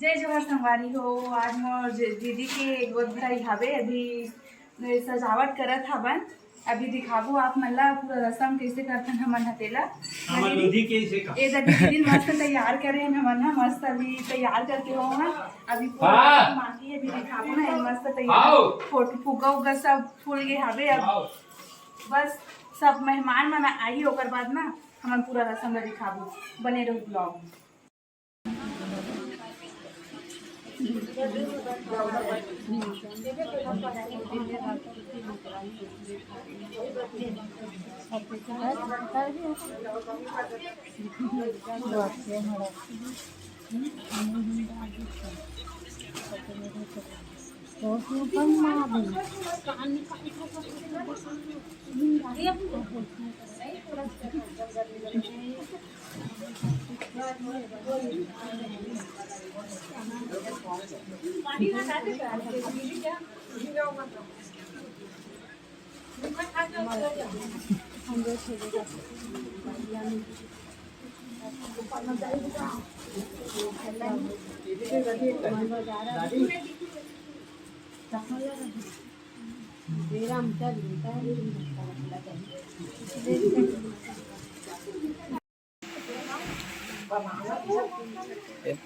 जय जोहार संगवारी हो। आज मोर दीदी के गोद भराई हवे। अभी सजावट करत हवन। अभी दिखाबो आप मन ला पूरा रसम कैसे करथन हमन हतेला। ए दीदी मस्त तैयार करे हमन ह मस्त अभी तैयार करके हो हन। अभी पूरा मांगी अभी दिखाबो ना मस्त तैयार फोटो फुगा उगा सब फूल गे हवे। अब बस सब मेहमान मन आई ओकर बाद ना हमन पूरा रसम ला दिखाबो। बने रहो ब्लॉग।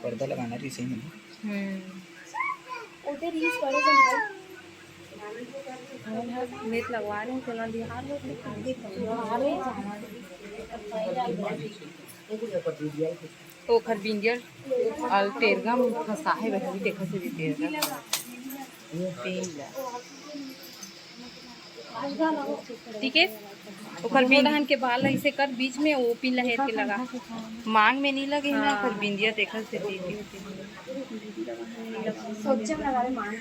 पर्दा लगाना भी सही नहीं। उधर रील्स पड़े जब भाई नेट लगवा रहे हैं चला बिहार में तो खर बिंदियर अल तेरगा फसा है वही देखा से तेरगा ठीक है। ओकर बिंदहन के बाल ऐसे कर बीच में वो पिन लहेर के लगा मांग में नहीं लगे ना। फिर बिंदिया देखा से दीदी सोचे लगा रे मांग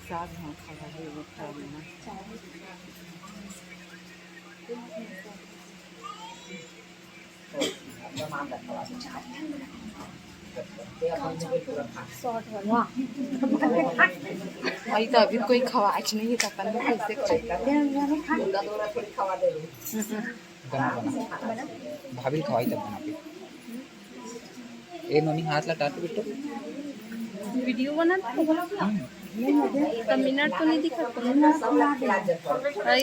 साथ हाँ खड़ा है वो खाना भाई तो अभी कोई खवाच नहीं है तपन में कैसे भाभी खवाई तब बना पे ए मम्मी हाथ ला टाटू बिट्टू वीडियो बनाता है तो मिनट तो नहीं दिखा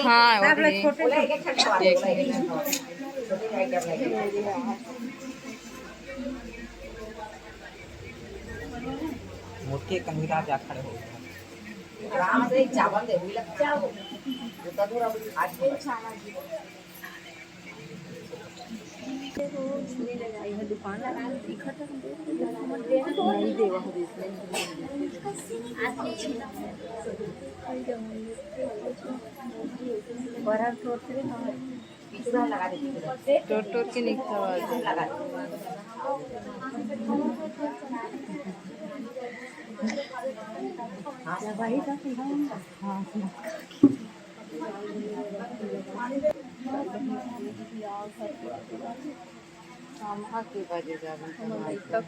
हाँ मोटे कंगीरा जा खड़े हो आराम से चावल दे हुई लगता है वो तो दूर अब आज दुकान लगा इकट्ठा नहीं देवा बराबर पिछड़ा लगा दे टोट के निकलता लगा लगाई था हाँ के बजे तक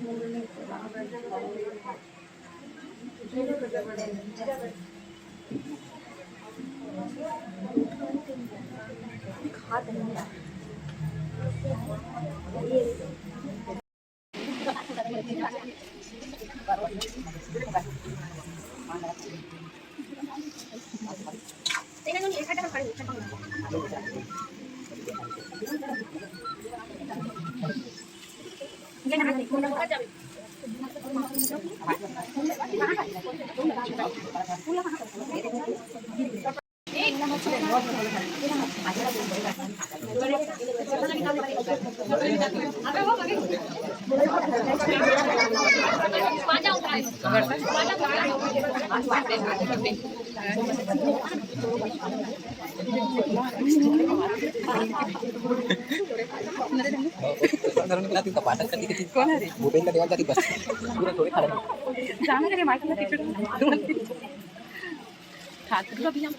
धरून केला ती कपाटात कधी कधी कोण आहे रे भूपेंद्र देवाचा ती बस पूरा थोडे खा जाना रे माइक में टिकट खाते तो अभी हम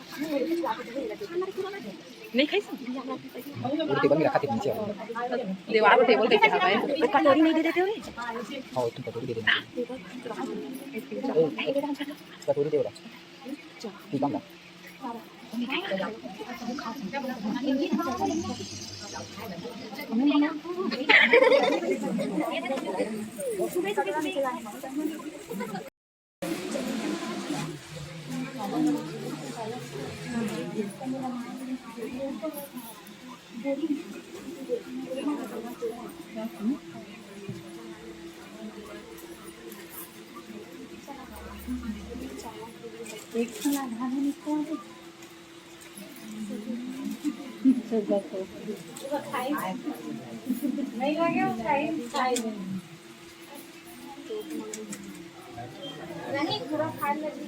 नहीं खाई सब मेरे टेबल में रखा थे नीचे वाला। दीवार पर टेबल कैसे हवा है कटोरी नहीं दे देते हो हाँ तुम कटोरी दे देना। कटोरी दे रहा ठीक है। नहीं लगे वो खाई नहीं पूरा खा लगी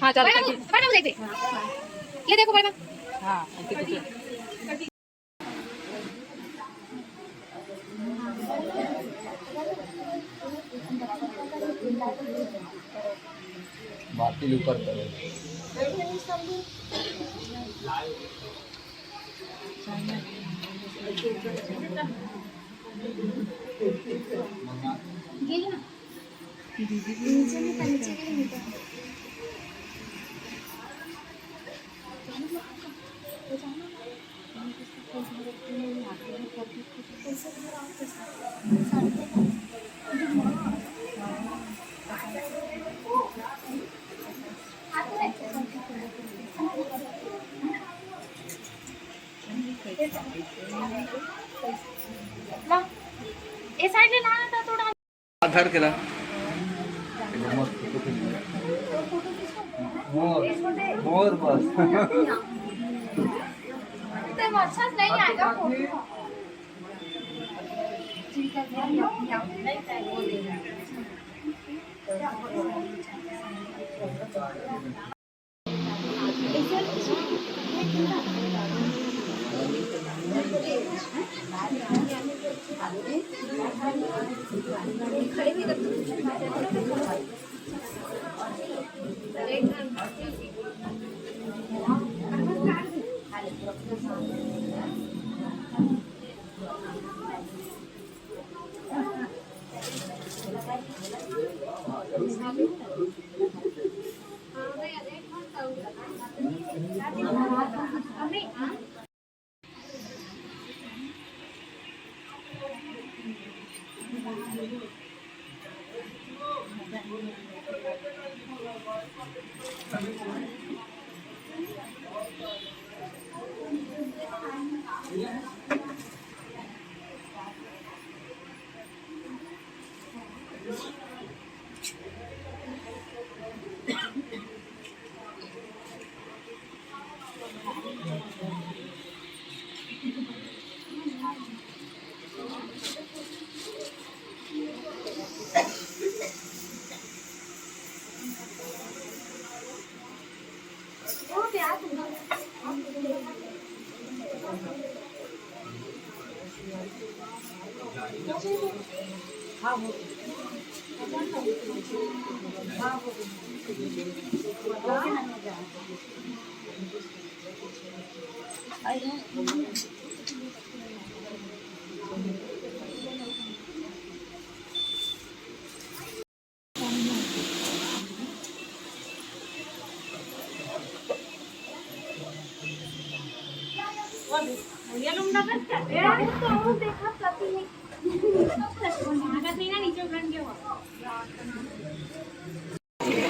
हाँ चल ये देखो भाई हाँ बाकी ऊपर करो। ए साइड ले लाना था थोड़ा आधार केला मोर बस तो अच्छा नहीं आएगा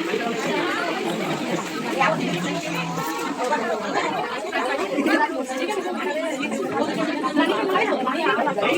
फोटो ये